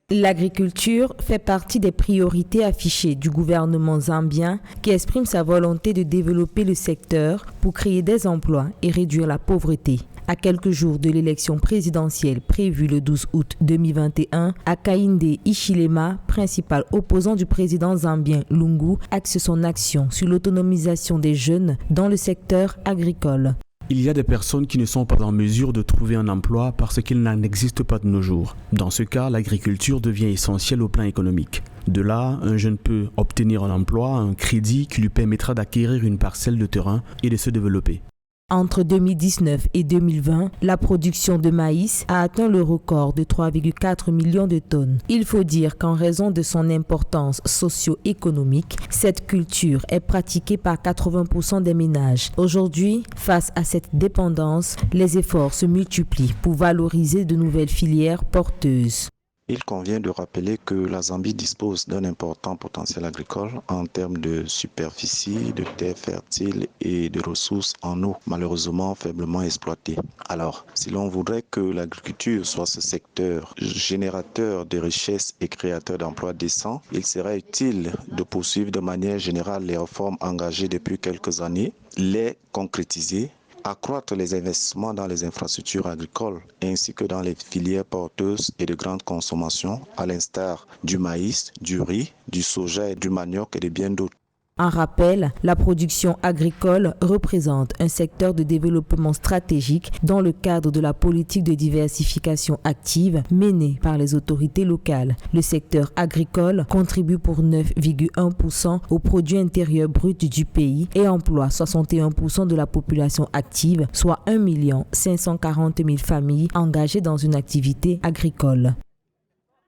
L'agriculture fait partie des priorités affichées du gouvernement zambien qui exprime sa volonté de développer le secteur pour créer des emplois et réduire la pauvreté. À quelques jours de l'élection présidentielle prévue le 12 août 2021, Hakainde Hichilema, principal opposant du président zambien Lungu, axe son action sur l'autonomisation des jeunes dans le secteur agricole. Il y a des personnes qui ne sont pas en mesure de trouver un emploi parce qu'il n'en existe pas de nos jours. Dans ce cas, l'agriculture devient essentielle au plan économique. De là, un jeune peut obtenir un emploi, un crédit qui lui permettra d'acquérir une parcelle de terrain et de se développer. Entre 2019 et 2020, la production de maïs a atteint le record de 3,4 millions de tonnes. Il faut dire qu'en raison de son importance socio-économique, cette culture est pratiquée par 80% des ménages. Aujourd'hui, face à cette dépendance, les efforts se multiplient pour valoriser de nouvelles filières porteuses. Il convient de rappeler que la Zambie dispose d'un important potentiel agricole en termes de superficie, de terres fertiles et de ressources en eau, malheureusement faiblement exploitées. Alors, si l'on voudrait que l'agriculture soit ce secteur générateur de richesses et créateur d'emplois décents, il serait utile de poursuivre de manière générale les réformes engagées depuis quelques années, les concrétiser, accroître les investissements dans les infrastructures agricoles ainsi que dans les filières porteuses et de grande consommation, à l'instar du maïs, du riz, du soja et du manioc et de bien d'autres. En rappel, la production agricole représente un secteur de développement stratégique dans le cadre de la politique de diversification active menée par les autorités locales. Le secteur agricole contribue pour 9,1% au produit intérieur brut du pays et emploie 61% de la population active, soit 1 540 000 familles engagées dans une activité agricole.